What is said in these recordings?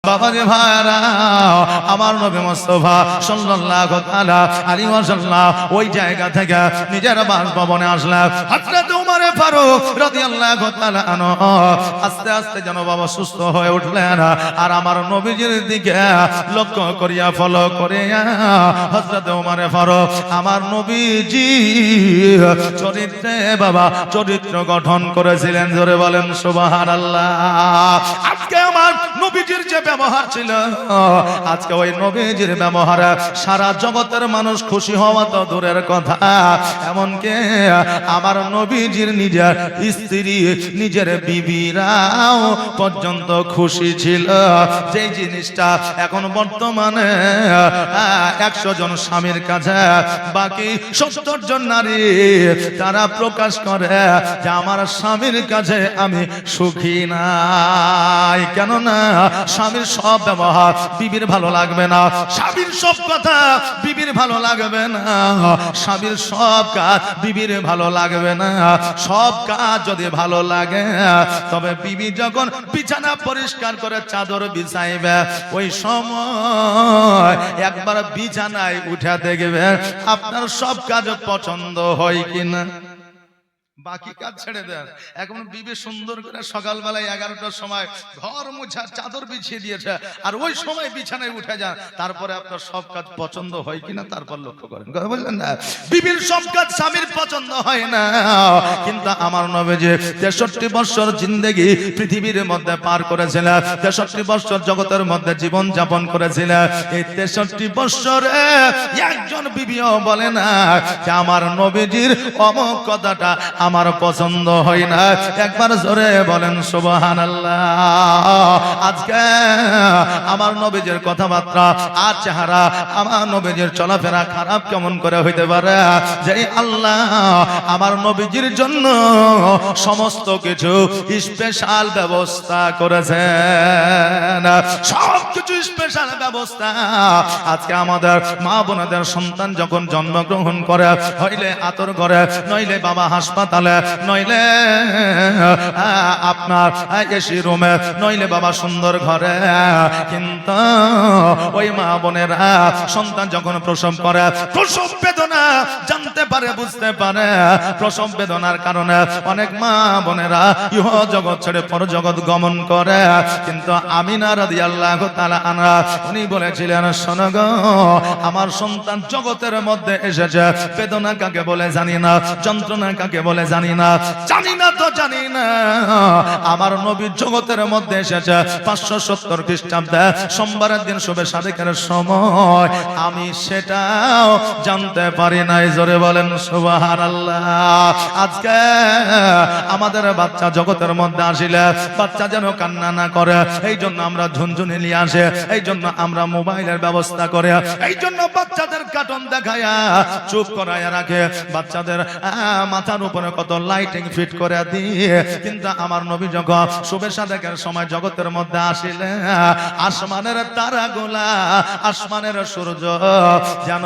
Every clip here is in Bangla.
বাবা রে ভাইরা, আমার নবী মুস্তাফা সাল্লাল্লাহু তাআলা আলাইহি ওয়াসাল্লাম ওই জায়গা থেকে নিজের বাসভবনে আসলেন। হযরত ওমর ফারুক রাদিয়াল্লাহু তাআলা আনহু আস্তে আস্তে যেন বাবা সুস্থ হয়ে উঠলেন, আর আমার নবীজির দিকে লক্ষ্য করিয়া ফলো করিয়া হযরত ওমর ফারুক আমার নবীজি চরিত্রে বাবা চরিত্র গঠন করেছিলেন। জোরে বলেন সুবহানাল্লাহ। আজকে আমার নবীজির যে ব্যবহার ছিল, আজকে ওই নবীজির ব্যবহার সারা জগতের মানুষ খুশি হওয়া তো দূরের কথা, এমনকি আমার নবীজির নিজের স্ত্রী নিজের বিবিরাও পর্যন্ত খুশি ছিল। যে জিনিসটা এখন বর্তমানে 100 জন স্বামীর কাছে বাকি 70 জন নারী তারা প্রকাশ করে যে আমার স্বামীর কাছে আমি সুখী নাই। কেননা স্বামীর সব ব্যবহার বিবির ভালো লাগবে না, স্বামীর সব কথা বিবির ভালো লাগবে না, স্বামীর সব কাজ বিবির ভালো লাগবে না। সব কাজ যদি ভালো লাগে তবে বিবি যখন বিছানা পরিষ্কার করে চাদর বিছাইবে ওই সময় একবার বিছানায় উঠে দেখবে আপনার সব কাজ পছন্দ হয় কিনা। বাকি কাজ ছেড়ে দেন, এখন বিবি সুন্দর করে সকালবেলায় 11টার সময় ঘর মুছা চাদর বিছিয়ে দিয়েছে, আর ওই সময় বিছানায় উঠে যান, তারপরে আপনার সব কাজ পছন্দ হয় কিনা তারপর লক্ষ্য করেন। কথা বললেন না? বিবির সব কাজ স্বামীর পছন্দ হয় না, কিন্তু আমার নবীজি 63 বছর জিন্দেগি পৃথিবীর মধ্যে পার করেছিলেন, 63 বছর জগতের মধ্যে জীবন যাপন করেছিলেন। এই 63 বছরে একজন বিবিও বলে না যে আমার নবীজির অমুক কথাটা আমার পছন্দ হয় না। একবার জোরে বলেন সুবহানাল্লাহ। আজকে আমার নবীজির কথাবার্তা আর চেহারা, আমার নবীজির চলাফেরা খারাপ কেমন করে হইতে পারে যে আল্লাহ আমার নবীজির জন্য সমস্ত কিছু স্পেশাল ব্যবস্থা করেছেন, সব কিছু স্পেশাল ব্যবস্থা। আজকে আমাদের মা বোনদের সন্তান যখন জন্মগ্রহণ করে হইলে আতর করে, নইলে বাবা হাসপাতালে, নইলে আপনার এসি রুমে, নইলে বাবা সুন্দর ঘরে, কিন্তু ওই মা বোনেরা সন্তান যখন প্রসব করে প্রসব বেদনা জানতে পারে, বুঝতে পারে, প্রসব বেদনার কারণে অনেক মা বোনেরা ইহ জগৎ ছেড়ে পর জগৎ গমন করে। কিন্তু আমিনা রাদিয়াল্লাহু তাআলা আনহা উনি বলেছিলেন, শোনো গো, আমার সন্তান জগতের মধ্যে এসেছে, বেদনা কাকে বলে জানি না, যন্ত্রণা কাকে বলে জানি না, জানি না তো জানি না। আমার নবী জগতের মধ্যে এসেছে 570 খ্রিস্টাব্দে সোমবারের দিন শুভে সাদেকের সময়, আমি সেটাও জানতে পারি নাই। জোরে বলেন সুবহানাল্লাহ। আজকে আমাদের বাচ্চা জগতের মধ্যে আসিলে বাচ্চা যেন কান্না না করে, এই জন্য আমরা ঝুনঝুনি নিয়ে আসে, এই জন্য আমরা মোবাইলের ব্যবস্থা করে, এই জন্য বাচ্চাদের কার্টুন দেখায়া চুপ করায়া রাখে, বাচ্চাদের মাথার উপরে কত লাইটিং ফিট করে দিয়ে। কিন্তু আমার নবী যখন শুভে সাদেকের সময় জগতের মধ্যে আসিলে আসমানের তারাগুলা, আসমানের সূর্য যেন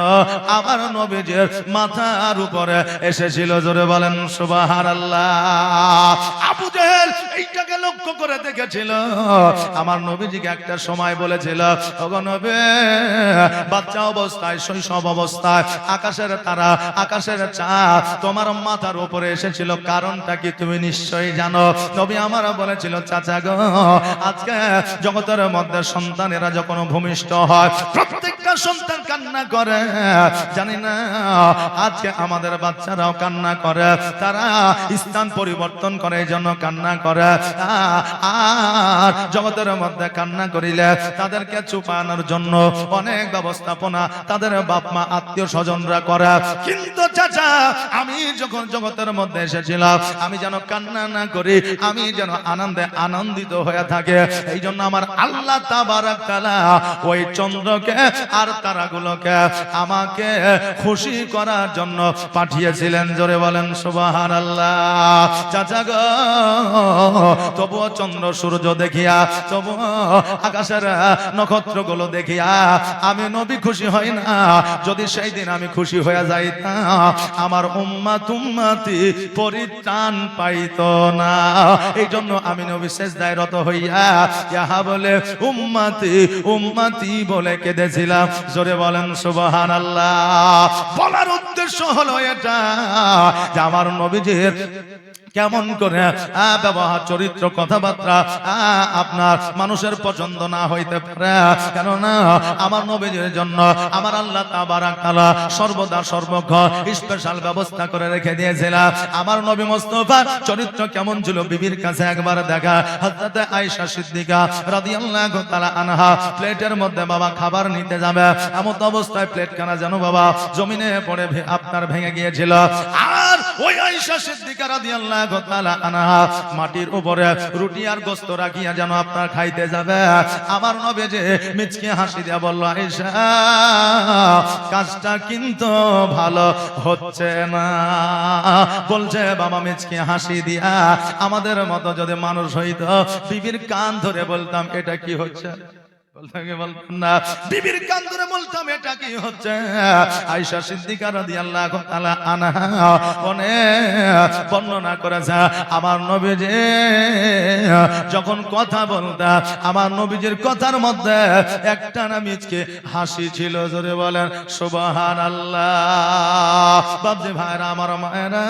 আমার নবীজির মাথার উপরে এসেছিল। জোরে বলেন সুবহানাল্লাহ। আবু জেহেল এইটাকে লক্ষ্য করে দেখেছিল। আমার নবীজিকে একটা সময় বলেছিল, ওগো নবী, বাচ্চা অবস্থায়, শৈশব অবস্থায় আকাশের তারা, আকাশের চাঁদ তোমার মাথার উপরে এসেছিল, কারণটা কি তুমি নিশ্চয়ই জানো। নবী আমার বলেছিল, চাচা গো, আজকে জগতের মধ্যে সন্তানেরা যখন ভূমিষ্ঠ হয় প্রত্যেকটা সন্তান কান্না করে, জানি না আজকে আমাদের বাচ্চারাও কান্না করে, তারা স্থান পরিবর্তন করে এই জন্য কান্না করে। আর জগতের মধ্যে কান্না করিলে তাদেরকে চুপানোর জন্য অনেক ব্যবস্থাপনা তাদের বাপ মা আত্মীয় স্বজনরা করে। কিন্তু চাচা, আমি যখন জগতের মধ্যে এসেছিলাম আমি যেন কান্না না করি, আমি যেন আনন্দে আনন্দিত হয়ে থাকে। এই জন্য আমার আল্লাহ তাবারাক তাআলা ওই চন্দ্রকে আর তারাগুলোকে আমাকে খুশি করার জন্য পাঠিয়েছিলেন। জোরে বলেন সুবহানাল্লাহ। চাচা গো, তবুও চন্দ্র সূর্য দেখিয়া, তবুও আকাশের নক্ষত্রগুলো দেখিয়া আমি নবী খুশি হই না। যদি সেই দিন আমি খুশি হয়ে যাইতাম, আমার উম্মতি পরিত্রাণ পাইতো না। এই জন্য আমি নবী সিজদায় রত হইয়া ইহা বলে উম্মতি উম্মতি বলে কেঁদেছিলাম। জোরে বলেন সুবহানাল্লাহ। বলার উদ্দেশ্য হলো এটা যে আমার নবীজির কেমন করে ব্যবহার, চরিত্র, কথাবার্তা আপনার মানুষের পছন্দ না হইতে পারে, কেননা আমার নবীর জন্য আমার আল্লাহ তাবারাক তাআলা সর্বদা সর্বক্ষণ স্পেশাল ব্যবস্থা করে রেখে দিয়েছিলেন। আমার নবী মুস্তাফার চরিত্র কেমন ছিল বিবির কাছে একবার দেখা। হযরত আয়েশা সিদ্দিকা রাদিয়াল্লাহু তাআলা আনহা প্লেটের মধ্যে বাবা খাবার নিতে যাবে, এমন অবস্থায় প্লেট খানা যেন বাবা জমিনে পড়ে আপনার ভেঙে গিয়েছিল। আর ওই আয়েশা সিদ্দিকা রাদিয়াল্লাহু তাআলা আনহা মাটির উপরে রুটি আর গোশত রাখিয়া যেন আপনার খাইতে যাবে। আমার নবী যে মিচকে হাসি দিয়া বলল, আয়েশা কাজটা কিন্তু ভালো হচ্ছে না। বলছে বাবা মিচকে হাসি দিয়া আমাদের মতো যদি মানুষ হইতো বিবির কান ধরে বলতাম এটা কি হচ্ছে, বলতাম না, বিবির কান ধরে বলতাম এটা কি হচ্ছে। আয়েশা সিদ্দিকা রাদিয়াল্লাহু তাআলা আনহা অনেক বর্ণনা করেছে আমার নবীজি যখন কথা বলতেন, আমার নবীজির কথার মধ্যে একটা না মিচকে হাসি ছিল। জোরে বলেন সুবহানাল্লাহ। বাপজি ভাইরা, আমার মায়েরা,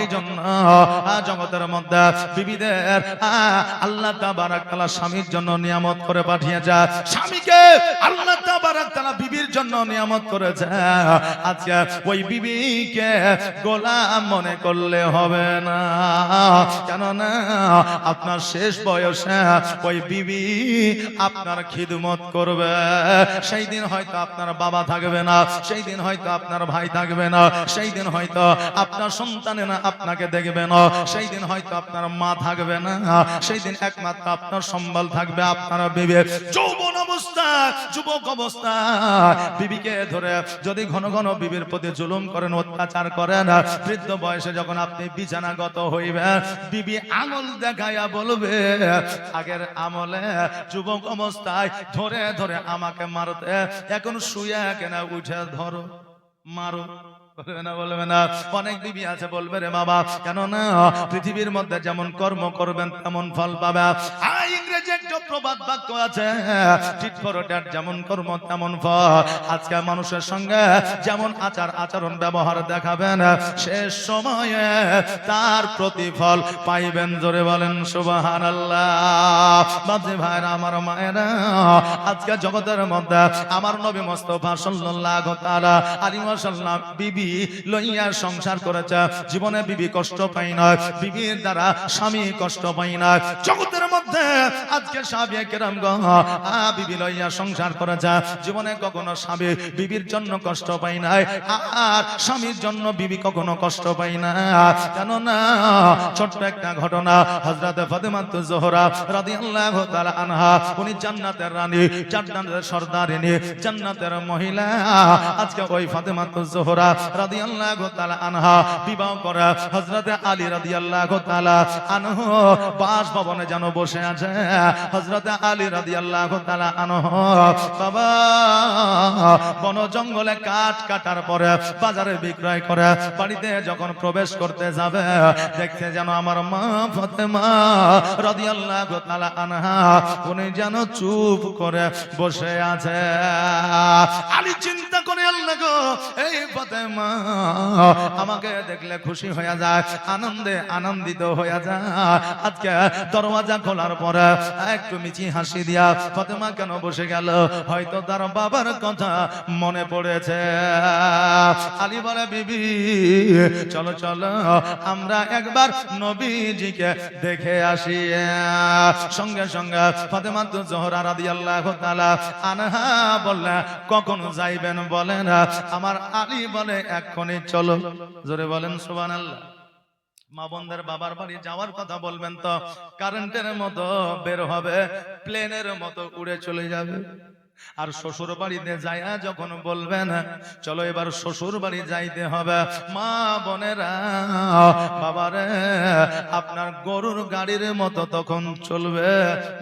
এই জন্য জগতের মধ্যে বিবিদের আল্লাহ তাবারাক তাআলা স্বামীর জন্য নিয়ামত করে পাঠিয়েছে। স্বামীকে আল্লাহ তাবারাক তাআলা বিবির জন্য নিয়ামত করেছে। আজকে ওই বিবিকে গোলাম মনে করলে হবে না, কেননা আপনার শেষ বয়সে ওই বিবি আপনার খিদমত করবে। সেই দিন হয়তো আপনার বাবা থাকবে না, সেই দিন হয়তো আপনার ভাই থাকবে না, সেই দিন হয়তো আপনার সন্তানেরা আপনাকে দেখবে না, সেই দিন হয়তো আপনার মা থাকবে না, সেই দিন একমাত্র আপনার সম্বল থাকবে আপনার বিবি। যৌবন অবস্থা, যুবক অবস্থা বিবিকে ধরে যদি ঘন ঘন বিবির প্রতি জুলুম করেন, অত্যাচার করেন, বৃদ্ধ বয়সে যখন আপনি বিছানাগত হইবেন, বিবি আঙুল দেখাইয়া বলবে আগের আমলে যুবক অবস্থায় ধরে ধরে আমাকে মারতে, এখন শুয়ে কেন উঠে ধরো মারো। বলবে না, বলবে না। অনেক বিবি আছে বলবে রে বাবা, কেননা পৃথিবীর মধ্যে যেমন কর্ম করবেন তেমন ফল পাবে। ইংরেজি একটা প্রবাদ বাক্য আছে, টিট ফর ট্যাট, যেমন কর্ম তেমন ফল। আজকে মানুষের সঙ্গে যেমন আচার আচরণ ব্যবহার দেখাবেন, শেষ সময়ে তার প্রতিফল পাইবেন। জোরে বলেন সুবহানাল্লাহ। বাপজি ভাইরা, আমার মায়েরা, আজকে জগতের মধ্যে আমার নবী মুস্তাফা সাল্লাল্লাহু তাআলা আলাইহি ওয়াসাল্লাম বিবি লইয়া সংসার করেছে। জীবনে বিবি কষ্ট পাই না, বিবির দ্বারা স্বামী কষ্ট পাই না। জগতের মধ্যে আজকে সাহাবায়ে কেরামগণ বিবি লইয়া সংসার করেছে, জীবনে কখনো স্বামী বিবির জন্য কষ্ট পাই নাই, আর স্বামীর জন্য বিবি কখনো কষ্ট পাই না। কেননা ছোট্ট একটা ঘটনা, হযরত ফাতেমাতুজ জোহরা রাদিয়াল্লাহু তাআলা আনহা, উনি জান্নাতের রানী, জান্নাতের সর্দারিনী, জান্নাতের মহিলা। আজকে ওই ফাতেমাতুজ জোহরা রাদিয়াল্লাহু তাআলা আনহা বিবাহ করে হযরত আলী রাদিয়াল্লাহু তাআলা আনহু বাসভবনে যেন বসে আছে। হযরত আলী রাদিয়াল্লাহু তাআলা আনহু বাবা বন জঙ্গলে কাঠ কাটার পরে বাজারে বিক্রয় করে বাড়িতে যখন প্রবেশ করতে যাবে, দেখতে যেন আমার মা ফাতেমা রাদিয়াল্লাহু তাআলা আনহা উনি যেন চুপ করে বসে আছে। আলী চিন্তা করে, আল্লাহ গো, এই ফাতেমা আমাকে দেখলে খুশি হয়ে যায়, আনন্দে আনন্দিত হয়ে যায়। আজকে দরওয়াজা খোলার পরে একটু মিচি হাসি দিয়া ফাতেমা কেন বসে গেল? হয়তো তার বাবার কথা মনে পড়েছে। আলী বলে, বিবি চলো চলো আমরা একবার নবীজিকে দেখে আসি। সঙ্গে সঙ্গে ফাতেমাতুজ জোহরা রাদিয়াল্লাহু তাআলা আনহা বললে, কখন যাইবেন বলেন? আমার আলী বলে, এক্ষুনি চলো। জোরে বলেন সুবহানাল্লাহ। মা বোনদের বাবার বাড়ি যাওয়ার কথা বলবেন তো কারেন্টের মতো বের হবে, প্লেনের মতো উড়ে চলে যাবে। আর শ্বশুর বাড়িতে যাইয়া যখন বলবেন চলো এবার শ্বশুর বাড়ি যাইতে হবে, মা বোনেরা বাবারে আপনার গরুর গাড়ির মতো তখন চলবে,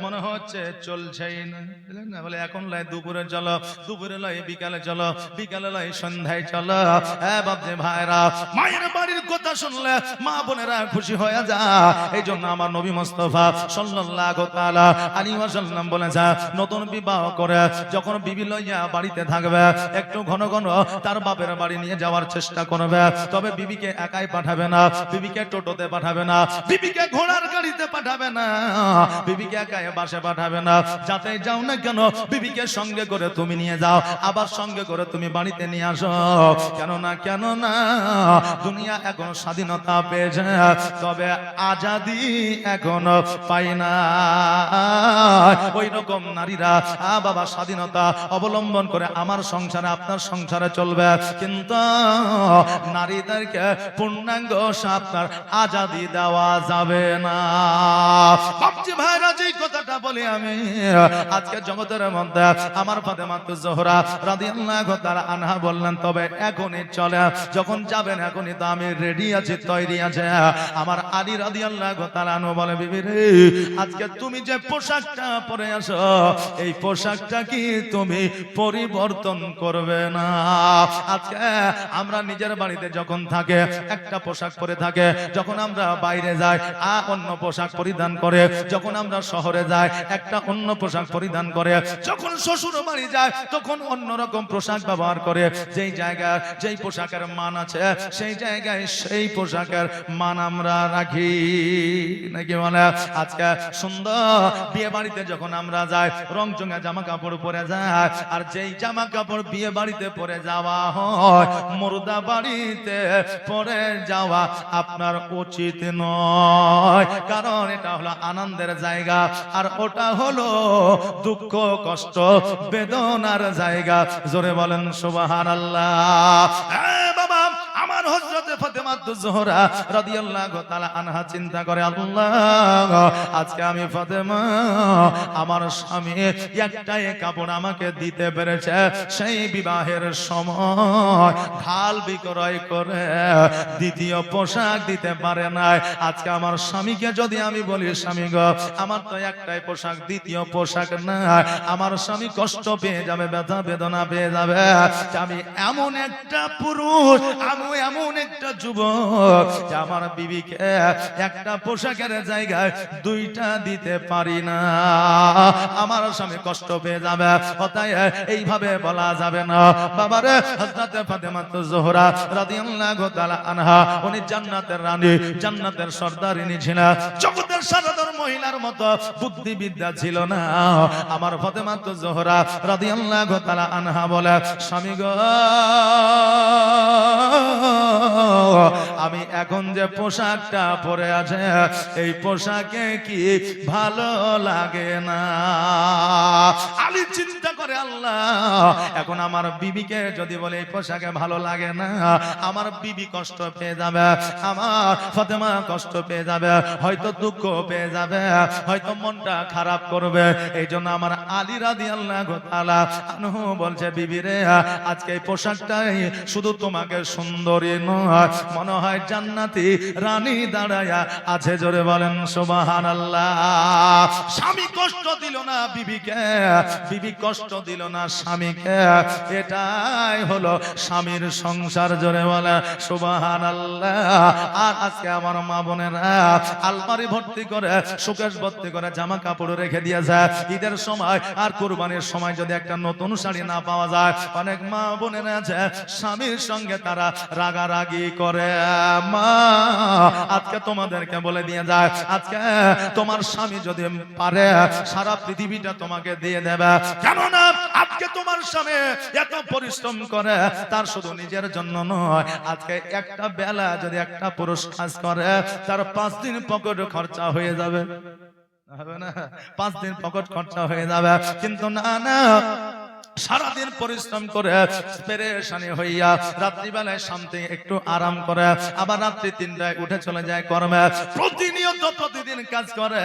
মনে হচ্ছে চলছেই না, বুঝলেন না? বলে এখন লাই দুপুরে চলো, দুপুরে লাই বিকালে চলো, বিকালে লাই সন্ধ্যায় চলো। হ্যাঁ বাপজি ভাইরা, মায়ের বাড়ির কথা শুনলে মা বোনেরা খুশি হয়ে যায়। এই জন্য আমার নবী মুস্তাফা সাল্লাল্লাহু তাআলা আলাইহি ওয়াসাল্লাম বলেছে, নতুন বিবাহ করে যখন বিবি লইয়া বাড়িতে থাকবে একটু ঘন ঘন তার বাপের বাড়ি নিয়ে যাওয়ার চেষ্টা করবে, তবে বিবিকে একাই পাঠাবে না, বিবিকে টোটোতে পাঠাবে না, বিবিকে ঘোড়ার গাড়িতে পাঠাবে না, বিবিকে একাই বাসে পাঠাবে না। যাতে যাও না কেন বিবিকে সঙ্গে করে তুমি নিয়ে যাও, আবার সঙ্গে করে তুমি বাড়িতে নিয়ে আসো। কেন না দুনিয়া এখন স্বাধীনতা পেয়েছে, তবে আজাদি এখনো পাই না। ওই রকম নারীরা বাবা স্বাধীনতা অবলম্বন করে আমার সংসারে আপনার সংসারে চলবে, কিন্তু নারীদেরকে পূর্ণাঙ্গ আপনার আজাদি দেওয়া যাবে না। বাপজি ভাইরা, যে কথাটা বলি আমি আজকে জগতের মধ্যে আমার ফাতেমাতুজ জোহরা রাদিয়াল্লাহু তাআলা আনহা বললেন, তবে এখনই চলে, যখন যাবেন এখনই তো আমি রেডি আছি, তৈরি আছে। আমার আলী রাদিয়াল্লাহু তাআলা আনহু বলে, বিবি রে আজকে তুমি যে পোশাকটা পরে আসো এই পোশাকটা কি তুমি পরিবর্তন করবে না? আজকে আমরা নিজের বাড়িতে যখন থাকে একটা পোশাক পরে থাকে, যখন আমরা বাইরে যাই অন্য পোশাক পরিধান করে, যখন আমরা শহরে যাই একটা অন্য পোশাক পরিধান করে, যখন শ্বশুর বাড়ি যায় তখন অন্যরকম পোশাক ব্যবহার করে। যেই জায়গায় যেই পোশাকের মান আছে সেই জায়গায় সেই পোশাকের মান আমরা রাখি, নাকি বলে? আজকে সুন্দর বিয়ে বাড়িতে যখন আমরা যাই রংচঙা জামা কাপড় পরে যায়, আর যেই জামা কাপড় বিয়ে বাড়িতে পরে যাওয়া হয় মুর্দা বাড়িতে পরে যাওয়া আপনার উচিত নয়, কারণ এটা হলো আনন্দের জায়গা আর ওটা হলো দুঃখ কষ্ট বেদনার জায়গা। জোরে বলেন সুবহানাল্লাহ। বাবা আমার হযরত ফাতেমাতুজ জোহরা রাদিয়াল্লাহু তাআলা আনহা চিন্তা করে, আল্লাহ আজকে আমি ফাতেমা আমার স্বামী একটাই কাপড় আমাকে দিতে পেরেছে, সেই বিবাহের সময় ঢাল বিক্রয় করে দ্বিতীয় পোশাক দিতে পারে নাই। আজকে আমার স্বামীকে যদি আমি বলি, স্বামী গো আমার তো একটাই পোশাক, দ্বিতীয় পোশাক না, আমার স্বামী কষ্ট পেয়ে যাবে, ব্যথা বেদনা পেয়ে যাবে। আমি এমন একটা পুরুষ, আমি এমন একটা যুবক যে আমার বিবিকে একটা পোশাকের জায়গায় দুইটা দিতে পারি না, আমার স্বামী কষ্ট পেয়ে যাবে। তাই এইভাবে বলা যাবে না। বাবারে হযরত ফাতেমাতুজ জোহরা রাদিয়াল্লাহু তাআলা আনহা উনি জান্নাতের রানী, জান্নাতের সর্দারিনী ছিলেন, জগতের সাধারণ মহিলার মতো বুদ্ধিবিদ্যা ছিল না। আমার ফাতেমাতুজ জোহরা রাদিয়াল্লাহু তাআলা আনহা বলে, স্বামী গো আমি এখন যে পোশাকটা পরে আছে এই পোশাকে কি ভালো লাগে না? আলী চিন্তা করে, আল্লাহ এখন আমার বিবিকে যদি বলে এই পোশাকে ভালো লাগে না, আমার বিবি কষ্ট পেয়ে যাবে, আমার ফাতেমা কষ্ট পেয়ে যাবে, হয়তো দুঃখ পেয়ে যাবে, হয়তো মনটা খারাপ করবে। এই জন্য আমার আলী রাদিয়াল্লাহু তাআলা আনহু বলছে, বিবি রে আজকে এই পোশাকটাই শুধু তোমাকে সুন্দরী নয়, মনে হয় জান্নাতি রানী দাঁড়ায়া আছে। জোরে বলেন সুবহানাল্লাহ। স্বামী কষ্ট দিল না বিবিকে, বিবি কষ্ট দিল না স্বামীকে, এটাই হলো স্বামীর সংসার। জোরে বলে সুবহানাল্লাহ। আর আজকে আমার মা বোনেরা আলমারি ভর্তি করে, শোকেস ভর্তি করে জামা কাপড় রেখে দিয়েছে। ঈদের সময় আর কুরবানির সময় যদি একটা নতুন শাড়ি না পাওয়া যায়, অনেক মা বোনেরা আছে স্বামীর সঙ্গে তারা রাগারাগি করে। মা আজকে তোমাদেরকে বলে দিয়ে যায়, আজকে তোমার স্বামী যদি পারে সারা পৃথিবীটা তোমাকে দিয়ে দেবে, কেননা আজকে তোমার স্বামী এত পরিশ্রম করে, তার শুধু নিজের জন্য নয়, আজকে একটা বেলা যদি একটা পুরুষ কাজ করে তার 5 দিন পকেট খরচা হয়ে যাবে, হবে না? 5 দিন পকেট খরচা হয়ে যাবে। কিন্তু না না, সারাদিন পরিশ্রম করে পেরেশানি হইয়া রাত্রিবেলায় শান্তি একটু আরাম করে আবার রাত্রি 3টায় উঠে চলে যায় কর্মে, প্রতিনিয়ত প্রতিদিন কাজ করে,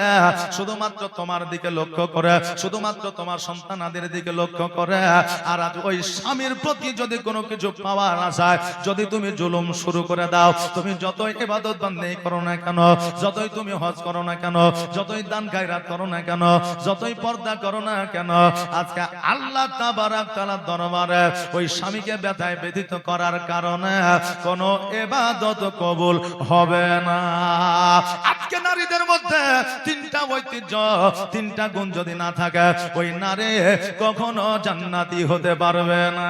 শুধুমাত্র তোমার দিকে লক্ষ্য করে, শুধুমাত্র তোমার সন্তানাদের দিকে লক্ষ্য করে। আর আজ ওই স্বামীর প্রতি যদি কোনো কিছু পাওয়ার আশায় যদি তুমি জুলুম শুরু করে দাও, তুমি যতই ইবাদত বান্দেগি করো না কেন, যতই তুমি হজ করো না কেন, যতই দান খায়রাত করো না কেন, যতই পর্দা করো না কেন, আজকে আল্লাহ তাবারক তাআলার দরবারে ওই স্বামীকে ব্যথায় ব্যথিত করার কারণে কোনো ইবাদত কবুল হবে না। আজকে নারীদের মধ্যে 3টা ঐতিহ্য, 3টা গুণ যদি না থাকে, ওই নারী কখনো জান্নাতি হতে পারবে না।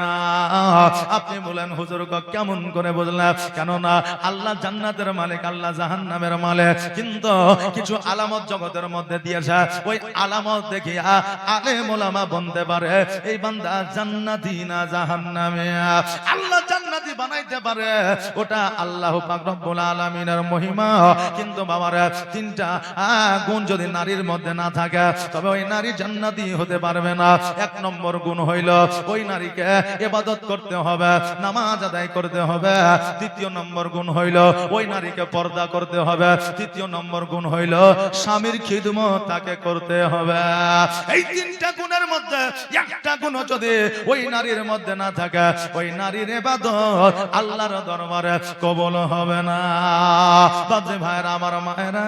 আপনি বলেন হুজুর কেমন করে বুঝলেন? কেননা আল্লাহ জান্নাতের মালিক, আল্লাহ জাহান্নামের মালিক, কিন্তু কিছু আলামত জগতের মধ্যে দিয়েছে। ওই আলামত দেখিয়া আলেম ওলামা বলতে পারে এই বান্দা জান্নাতি না জাহান্নামী। আল্লাহ জান্নাতি বানাইতে পারে, ওটা আল্লাহ পাক রব্বুল আলামিনের মহিমা। কিন্তু বাবারা 3টা গুণ যদি নারীর মধ্যে না থাকে, তবে ওই নারী জান্নাতি হতে পারবে না। 1 নম্বর গুণ হইল ওই নারীকে ইবাদত করতে হবে, নামাজ আদায় করতে হবে। 2য় নম্বর গুণ হইল ওই নারীকে পর্দা করতে হবে। 3য় নম্বর গুণ হইল স্বামীর খিদমত তাকে করতে হবে। এই 3টা গুণের মধ্যে একটা গুণ যদি ওই নারীর মধ্যে না থাকে, ওই নারীর ইবাদত আল্লাহর দরবারে কবুল হবে না। বাজে ভাইরা, আমার মায়েরা,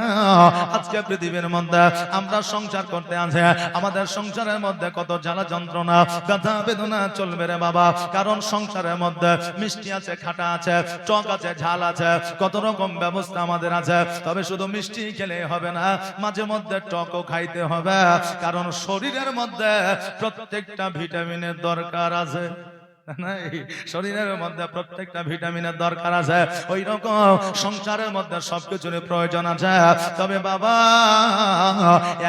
আজকে পৃথিবীর মধ্যে আমরা সংসার করতে আছে, আমাদের সংসারের মধ্যে কত জ্বালা যন্ত্রণা ব্যথা বেদনা চলবে রে বাবা। কারণ সংসারের মধ্যে মিষ্টি আছে, খাটা আছে, টক আছে, ঝাল আছে, কত রকম ব্যবস্থা আমাদের আছে। তবে শুধু মিষ্টি খেলে হবে না, মাঝে মধ্যে টকও খাইতে হবে। কারণ শরীরের মধ্যে প্রত্যেকটা ভিটামিনের দরকার আছে। শরীরের মধ্যে প্রত্যেকটা ভিটামিনের দরকার আছে, ওই রকম সংসারের মধ্যে সবকিছুর প্রয়োজন আছে। তবে বাবা,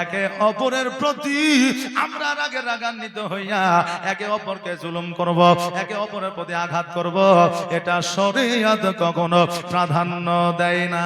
একে অপরের প্রতি আমরা রাগান্বিত হইয়া একে অপরকে জুলুম করব, একে অপরের প্রতি আঘাত করব, এটা শরীয়ত কখনো প্রাধান্য দেয় না।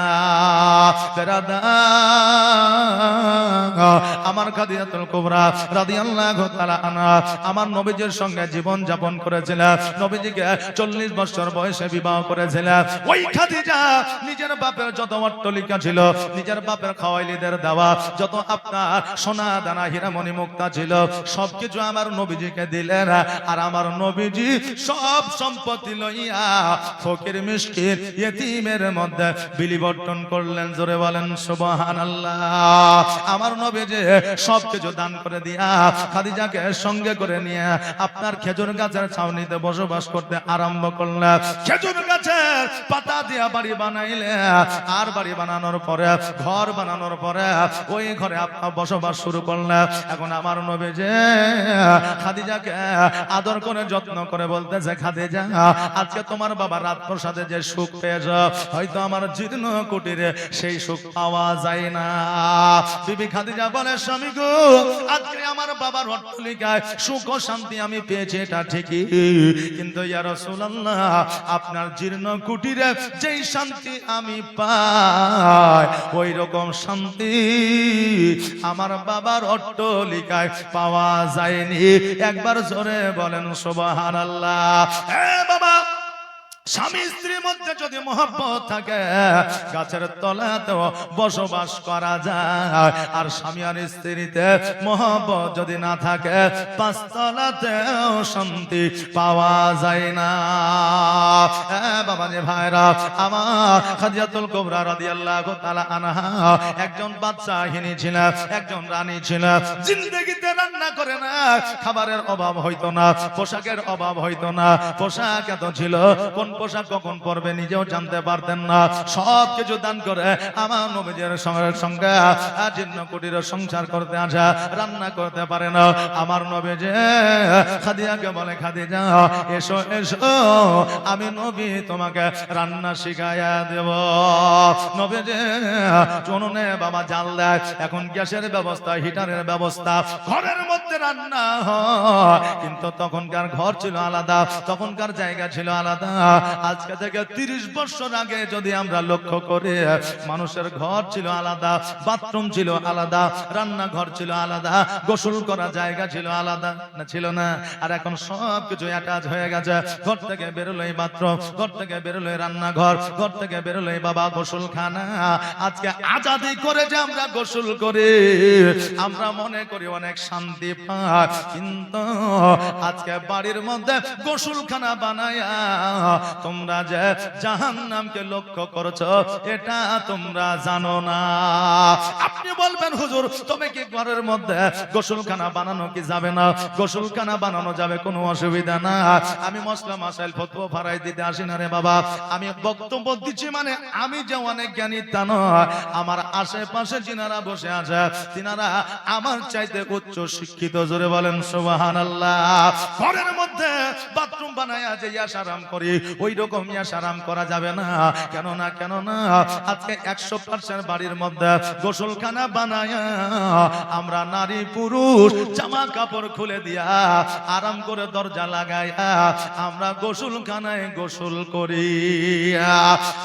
আমার খাদিজাতুল কুবরা রাদিয়াল্লাহু তাআলা আনহা আমার নবীজির সঙ্গে জীবন যাপন করেছিলেন। নবীজিকে 40 বছর বয়সে বিবাহ করেছিলেন। ওই খাদিজা নিজের বাপের যত অট্টালিকা ছিল, নিজের বাপের খাওয়াইলিদের দেওয়া যত আপনার সোনা দানা হীরামণি মুক্তা ছিল, সবকিছু আমার নবীজিকে দিলেন। আর আমার নবীজি সব সম্পত্তি লইয়া ফকির মিসকিন ইয়েতিমের মধ্যে বিলিবর্তন করলেন। জোরে বলেন সুবহানাল্লাহ। আমার নবীজি সবকিছু দান করে দিয়া খাদিজাকে সঙ্গে করে নিয়ে আপনার খেজুর গাছের ছাউনি বসবাস করতে আরম্ভ করলে, খেজুর গাছের পাতা দিয়া বাড়ি বানাইলে, আর বাড়ি বানানোর পরে, ঘর বানানোর পরে ওই ঘরে আপনার বসবাস শুরু করলে। এখন আমার নবীজি খাদিজাকে আদর করে যত্ন করে বলতেছে, খাদিজা, আজকে তোমার বাবা রাজপ্রাসাদে যে সুখ পেয়েছ, হয়তো আমার জীর্ণ কুটিরে সেই সুখ পাওয়া যায় না। বিবি খাদিজা বলে, স্বামী গো, আজকে আমার বাবার অট্টালিকায় সুখ ও শান্তি আমি পেয়েছি, এটা ঠিকই, কিন্তু ইয়া রাসূলুল্লাহ, আপনার জীর্ণ কুটিরে যেই শান্তি আমি পাই, ওই রকম শান্তি আমার বাবার অট্টালিকায় পাওয়া যায়নি। একবার জোরে বলেন সুবহানাল্লাহ। হে বাবা, স্বামী স্ত্রীর মধ্যে যদি মহব্বত থাকে, গাছের তলাতেও বসবাস করা যায়। আর স্বামী আর স্ত্রীতে মহব্বত যদি না থাকে, 5 তলাতেও শান্তি পাওয়া যায় না। বাবা যে ভাইরা আমার, খাদিজাতুল কুবরা রাদিয়াল্লাহু তাআলা আনহা একজন বাদশাহিনী ছিলেন, একজন রানী ছিলেন। জিন্দেগিতে রান্না করে না, খাবারের অভাব হইতো না, পোশাকের অভাব হইতো না। পোশাক এত ছিল, কোন পোশাক কখন পরবে নিজেও জানতে পারতেন না। সব কিছু দান করে আমার নবীজির সঙ্গে জীর্ণ কুটিরে সংসার করতে আসা, রান্না করতে পারে না। আমার নবীজি খাদিজাকে বলে, খাদিজা এসো এসো, আমি নবী তোমাকে রান্না শিখাইয়া দেব। নবীজি উনুনে বাবা জাল দেয়, এখন গ্যাসের ব্যবস্থা, হিটারের ব্যবস্থা, ঘরের মধ্যে রান্না হয়। কিন্তু তখনকার ঘর ছিল আলাদা, তখনকার জায়গা ছিল আলাদা। আজকে থেকে 30 বছর আগে যদি আমরা লক্ষ্য করি, মানুষের ঘর ছিল আলাদা, বাথরুম ছিল আলাদা, রান্নাঘর ছিল আলাদা, গোসল করা জায়গা ছিল আলাদা, না ছিল না? আর এখন সব কিছু অ্যাটাচ হয়ে গেছে। ঘর থেকে বেরোলেই বাথরুম, ঘর থেকে বেরোলেই রান্নাঘর, ঘর থেকে বেরোলেই বাবা গোসলখানা। আজকে আজাদি করে যে আমরা গোসল করি, আমরা মনে করি অনেক শান্তি পাই, কিন্তু আজকে বাড়ির মধ্যে গোসলখানা বানায়া তোমরা যে জাহান্নামকে লক্ষ্য করছো, এটা তোমরা জানো না। আপনি বলবেন হুজুর তুমি কি ঘরের মধ্যে গোসলখানা বানানো কি যাবে না? গোসলখানা বানানো যাবে, কোনো অসুবিধা না। আমি মশলা মাসাইল ফতোয়া ফারাই দিতে আসি না রে বাবা, আমি বক্তব্য দিচ্ছি, মানে আমি যে অনেক জ্ঞানী তা নয়। আমার আশেপাশে যিনারা বসে আছে তিনারা আমার চাইতে উচ্চ শিক্ষিত। জোরে বলেন সুবহানাল্লাহ। ঘরের মধ্যে বাথরুম বানায়া যে ইয়াশারাম করি, ওই রকম ইয়াশারাম করা যাবে না। কেন না আজকে 100% বাড়ির মধ্যে গোসলখানা বানায়া আমরা নারী পুরুষ জামা কাপড় খুলে দিয়া আরাম করে দরজা লাগাইয়া আমরা গোসলখানায় গোসল করি।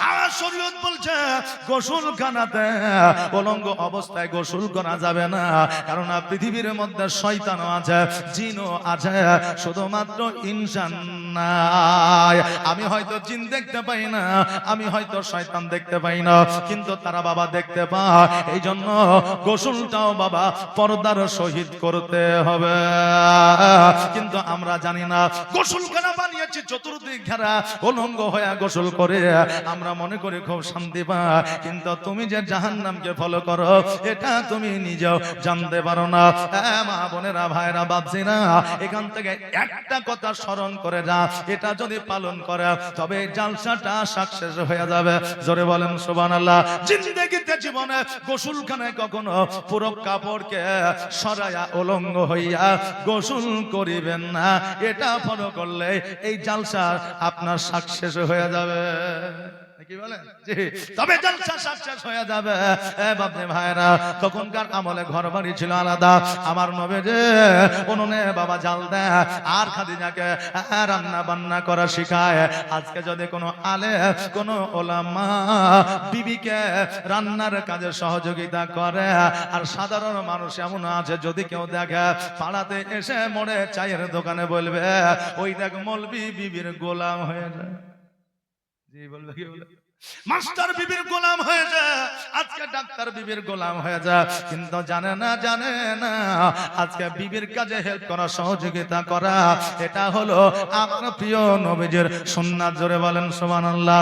আর শরীয়ত বলছে গোসলখানাতে উলঙ্গ অবস্থায় গোসল করা যাবে না, কারণ পৃথিবীর মধ্যে শয়তানও আছে, জিনও আছে, শুধুমাত্র ইনসান নাই। আমি হয়তো জিন দেখতে পাই না, আমি হয়তো শয়তান দেখতে পাই না, কিন্তু তারা বাবা দেখতে পায়। এই জন্য গোসলটাও বাবা পর্দার সহিত করতে হবে। কিন্তু আমরা জানি না, গোসলখানা বানিয়েছি চতুর্দিক ঘেরা, উলঙ্গ হয়ে গোসল করে আমরা মনে করি খুব শান্তি পাই, কিন্তু তুমি যে জাহান্নামকে ফলো করো এটা তুমি নিজেও জানতে পারো না। মা বোনেরা, ভাইরা, বাপজিরা, এখান থেকে একটা কথা স্মরণ করে যা, এটা যদি পালন করে তবে জালসাটা সাকসেস হয়ে যাবে। জোরে বলেন সুবহানাল্লাহ। জিন্দেগিতে জীবনে গোসলখানায় কখনো পুরো কাপড়কে সরায়া উলঙ্গ হইয়া গোসল করিবেন না। এটা ফলো করলে এই জালসা আপনার সাকসেস হয়ে যাবে। কি বলেন? জি, তবে জালসা সাকসেস হয়ে যাবে। বাপরে ভাইরা, তখনকার আমলে ঘর বাড়ি ছিল আলাদা। আমার নবী যে উনুনে বাবা জাল দেয় আর খাদিজাকে রান্না বান্না করা শিখায়। আজকে যদি কোনো আলে কোনো ওলামা বিবিকে রান্নার কাজে সহযোগিতা করে, আর সাধারণ মানুষ এমন আছে যদি কেউ দেখে পাড়াতে এসে মোড়ে চায়ের দোকানে বলবে ওই দেখ মৌলবি বিবির গোলাম হয়ে যায়। জি বলবে, কি বলবে? মাস্টার বিবির গোলাম হয়ে যায়, আজকে ডাক্তার বিবির গোলাম হয়ে যায়, কিন্তু জানে না আজকে বিবির কাজে হেল্প করা, সহযোগিতা করা, এটা হলো আমার প্রিয় নবীজির সুন্নাত। জোরে বলেন সুবহানাল্লাহ।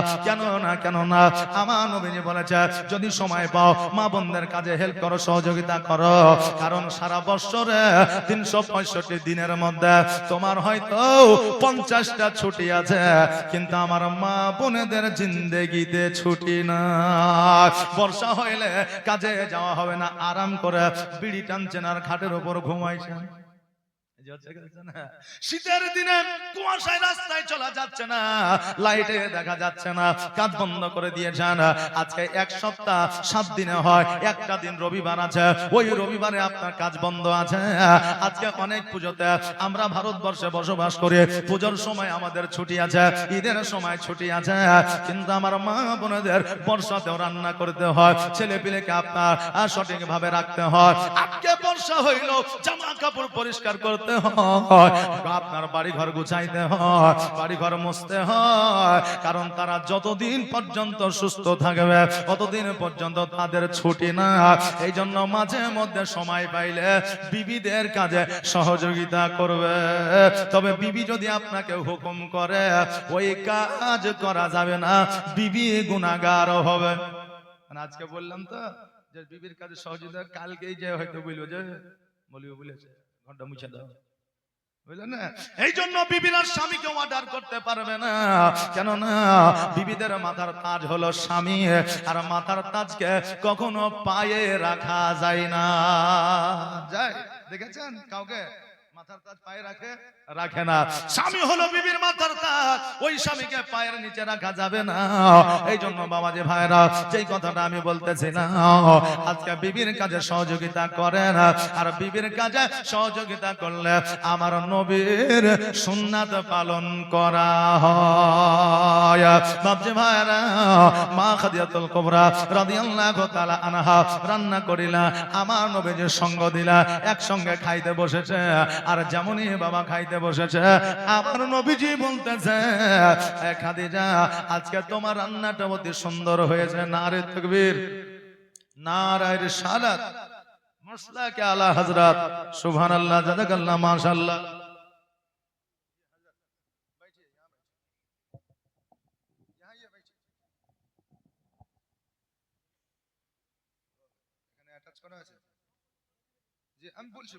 কেন না আমার নবীজি বলেছে যদি সময় পাও মা বোনদের কাজে হেল্প করো, সহযোগিতা করো, কারণ সারা বছরে 365 দিনের মধ্যে তোমার হয়তো 50টা ছুটি আছে, কিন্তু আমার মা বোনেদের জিন্দেগি ছুটি না। বর্ষা হইলে কাজে যাওয়া হবে না, আরাম করে বিড়ি টানছেন আর খাটের উপর ঘুমাইছেন। শীতের দিনে কুয়াশায় রাস্তায় চলা যাচ্ছে না, লাইটে দেখা যাচ্ছে না, কাজ বন্ধ করে দিয়েছেন। আজকে 1 সপ্তাহ 7 দিনে হয়, একটা দিন রবিবার আছে, ওই রবিবারে আপনার কাজ বন্ধ আছে। আজকে অনেক পুজোতে আমরা ভারতবর্ষে বসবাস করি, পুজোর সময় আমাদের ছুটি আছে, ঈদের সময় ছুটি আছে, কিন্তু আমার মা বোনেদের বর্ষাতেও রান্না করতে হয়, ছেলে পিলেকে আপনার সঠিক ভাবে রাখতে হয়। আজকে বর্ষা হইল জামা কাপড় পরিষ্কার করতে হয়, আপনার বাড়ি ঘর গুছাইতে হয়, বাড়ি ঘর মুছতে হয়, কারণ তারা যতদিন পর্যন্ত সুস্থ থাকবে ততদিন পর্যন্ত তাদের ছুটি না। এই জন্য মাঝে মধ্যে সময় পাইলে বিবিদের কাজে সহযোগিতা করবে। তবে বিবি যদি আপনাকে হুকুম করে ওই কাজ করা যাবে না, বিবি গুনাহগার হবে। আজকে বললাম তো যে বিবির কাজে সহযোগিতা, কালকেই যে হয়তো বলবো যে বলেছে ঘন্টা মুছে দাও, বুঝলেন না? এই জন্য বিবিরা স্বামীকে অর্ডার করতে পারবে না। কেন না বিবিদের মাথার তাজ হলো স্বামী, আর মাথার তাজকে কখনো পায়ে রাখা যায় না। যায় দেখেছেন কাউকে মাথার তাজ পায়ে রাখে রাখে না। স্বামী হলো বিবির মাথার তাজ, ওই স্বামীকে পায়ের নিচে রাখা যাবে না। এই জন্য বাবাজি ভাইরা যেই কথাটা আমি বলতেছিলাম, আজকে বিবির কাজে সহযোগিতা করেন, আর বিবির কাজে সহযোগিতা করলে আমার নবীর সুন্নাত পালন করা হয়। বাবাজি ভাইরা, মা খাদিজাতুল কুবরা রাদিয়াল্লাহু তাআলা আনহা রান্না করিলা, আমার নবীর সঙ্গ দিলা, একসঙ্গে খাইতে বসেছে। আর যেমনই বাবা খাইতে বসেছে, আমার নবীজি বলতেছে, খাদিজা আজকে তোমার রান্নাটা অতি সুন্দর হয়েছে। নারে তাকবীর, নারায়ে রিসালাত, মাসলাকে আলা হযরত, সুবহানাল্লাহ, জাযাকাল্লাহ, মাশাআল্লাহ। এখানে অ্যাটাচ করা আছে যে আমি বলছি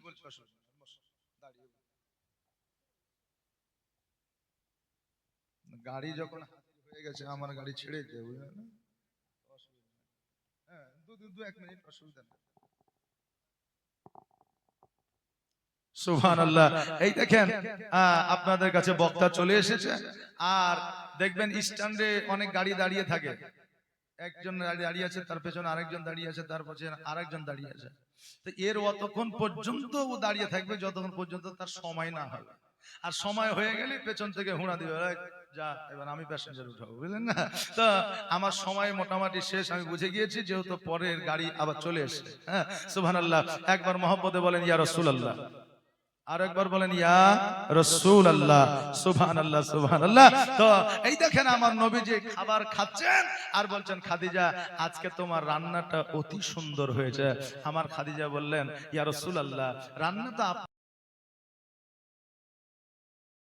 দাঁড়িয়ে গাড়ি যখন হাজির হয়ে গেছে, আমার গাড়ি ছেড়ে দিয়ে বুঝলেন না, হ্যাঁ, দু এক মিনিট অসুবিধা নেই। সুবহানাল্লাহ। এই দেখেন আপনাদের কাছে বক্তা চলে এসেছে, আর দেখবেন স্ট্যান্ডে অনেক গাড়ি দাঁড়িয়ে থাকে, একজন দাঁড়িয়ে আছে, তার পেছনে আরেকজন দাঁড়িয়ে আছে, তার পেছনে আরেকজন দাঁড়িয়ে আছে। তো এর অতক্ষণ পর্যন্ত ও দাঁড়িয়ে থাকবে যতক্ষণ পর্যন্ত তার সময় না হবে, আর সময় হয়ে গেলে পেছন থেকে হুঁড়া দিবে, যা এবার আমি প্যাসেঞ্জার উঠাবো, বুঝলেন না। তো আমার সময় মোটামুটি শেষ, আমি বুঝে গিয়েছি, যেহেতু পরের গাড়ি আবার চলে এসছে। হ্যাঁ, সুবহানাল্লাহ। একবার মহব্বতে বলেন ইয়া রাসূলুল্লাহ, আর একবার বলেন ইয়া রাসূলুল্লাহ। সুবহানাল্লাহ, সুবহানাল্লাহ। তো এই দেখেন আমার নবীজি খাবার খাচ্ছেন আর বলছেন, খাদিজা আজকে তোমার রান্নাটা অতি সুন্দর হয়েছে। আমার খাদিজা বললেন, ইয়া রাসূলুল্লাহ, রান্নাটা